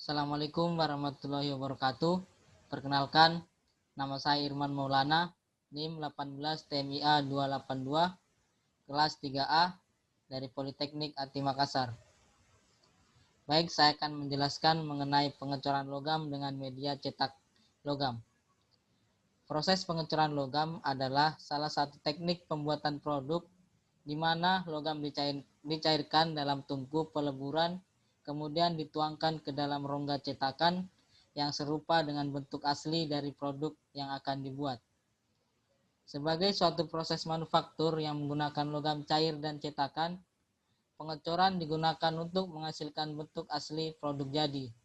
Assalamualaikum warahmatullahi wabarakatuh. Perkenalkan, nama saya Irman Maulana, NIM 18 TMIA 282, kelas 3A dari Politeknik Ati Makassar. Baik, saya akan menjelaskan mengenai pengecoran logam dengan media cetak logam. Proses pengecoran logam adalah salah satu teknik pembuatan produk di mana logam dicairkan dalam tungku peleburan, kemudian dituangkan ke dalam rongga cetakan yang serupa dengan bentuk asli dari produk yang akan dibuat. Sebagai suatu proses manufaktur yang menggunakan logam cair dan cetakan, pengecoran digunakan untuk menghasilkan bentuk asli produk jadi.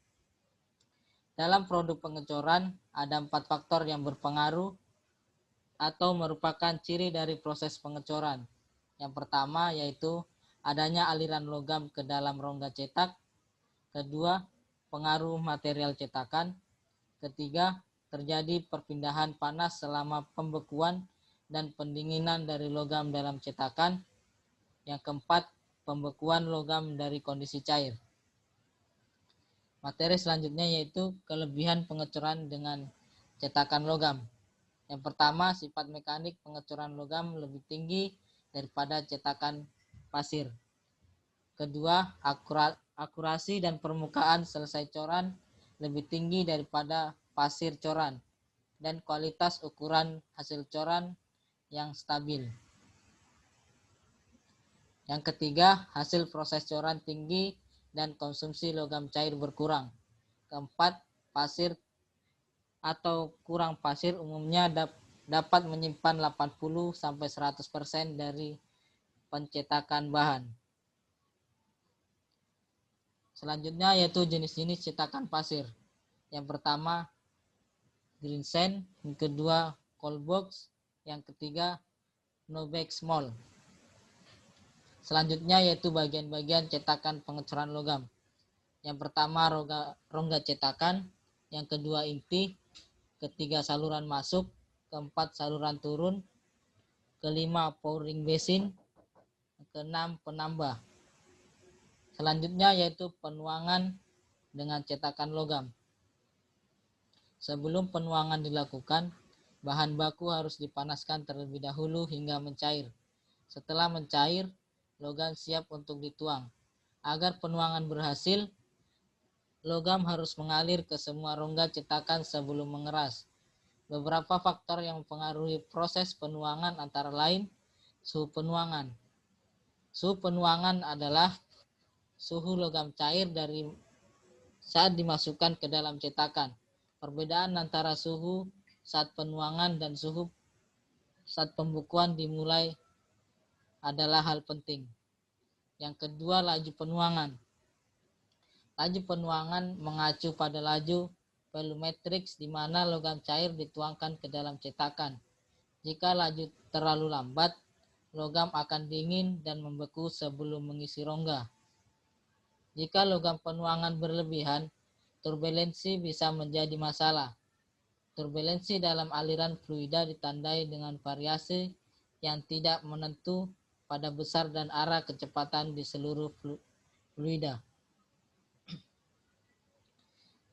Dalam produk pengecoran, ada 4 faktor yang berpengaruh atau merupakan ciri dari proses pengecoran. Yang pertama yaitu adanya aliran logam ke dalam rongga cetak. Kedua, pengaruh material cetakan. Ketiga, terjadi perpindahan panas selama pembekuan dan pendinginan dari logam dalam cetakan. Yang keempat, pembekuan logam dari kondisi cair. Materi selanjutnya yaitu kelebihan pengecoran dengan cetakan logam. Yang pertama, sifat mekanik pengecoran logam lebih tinggi daripada cetakan pasir. Kedua, akurasi dan permukaan selesai coran lebih tinggi daripada pasir coran, dan kualitas ukuran hasil coran yang stabil. Yang ketiga, hasil proses coran tinggi dan konsumsi logam cair berkurang. Keempat, pasir atau kurang pasir umumnya dapat menyimpan 80-100% dari pencetakan bahan. Selanjutnya yaitu jenis-jenis cetakan pasir. Yang pertama, green sand, yang kedua, cold box, yang ketiga, Nobex mold. Selanjutnya yaitu bagian-bagian cetakan pengecoran logam. Yang pertama, rongga cetakan, yang kedua, inti, ketiga, saluran masuk, keempat, saluran turun, kelima, pouring basin, keenam, penambah. Selanjutnya yaitu penuangan dengan cetakan logam. Sebelum penuangan dilakukan, bahan baku harus dipanaskan terlebih dahulu hingga mencair. Setelah mencair, logam siap untuk dituang. Agar penuangan berhasil, logam harus mengalir ke semua rongga cetakan sebelum mengeras. Beberapa faktor yang mempengaruhi proses penuangan antara lain suhu penuangan. Suhu penuangan adalah suhu logam cair dari saat dimasukkan ke dalam cetakan. Perbedaan antara suhu saat penuangan dan suhu saat pembekuan dimulai adalah hal penting. Yang kedua, laju penuangan. Laju penuangan mengacu pada laju volumetrics di mana logam cair dituangkan ke dalam cetakan. Jika laju terlalu lambat, logam akan dingin dan membeku sebelum mengisi rongga. Jika logam penuangan berlebihan, turbulensi bisa menjadi masalah. Turbulensi dalam aliran fluida ditandai dengan variasi yang tidak menentu pada besar dan arah kecepatan di seluruh fluida.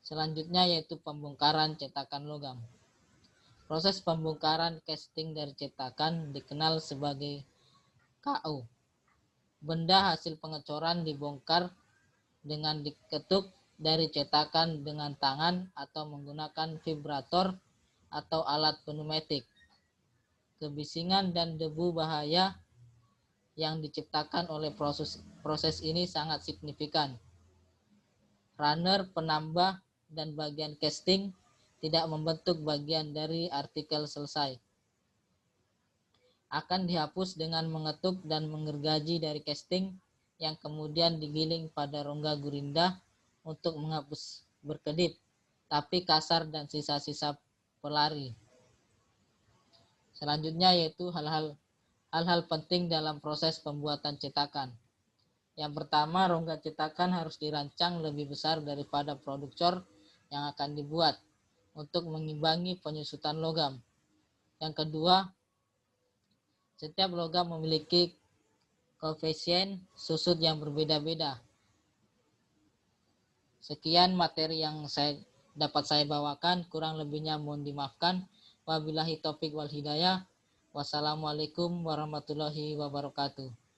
Selanjutnya yaitu pembongkaran cetakan logam. Proses pembongkaran casting dari cetakan dikenal sebagai KO. Benda hasil pengecoran dibongkar dengan diketuk dari cetakan dengan tangan atau menggunakan vibrator atau alat pneumatik. Kebisingan dan debu bahaya yang diciptakan oleh proses ini sangat signifikan. Runner, penambah, dan bagian casting tidak membentuk bagian dari artikel selesai. Akan dihapus dengan mengetuk dan menggergaji dari casting yang kemudian digiling pada rongga gurinda untuk menghapus berkedip, tapi kasar dan sisa-sisa pelari. Selanjutnya yaitu hal-hal penting dalam proses pembuatan cetakan. Yang pertama, rongga cetakan harus dirancang lebih besar daripada produk cor yang akan dibuat untuk mengimbangi penyusutan logam. Yang kedua, setiap logam memiliki koefisien susut yang berbeda-beda. Sekian materi yang dapat saya bawakan, kurang lebihnya mohon dimaafkan. Wabillahi taufik wal hidayah. Wassalamualaikum warahmatullahi wabarakatuh.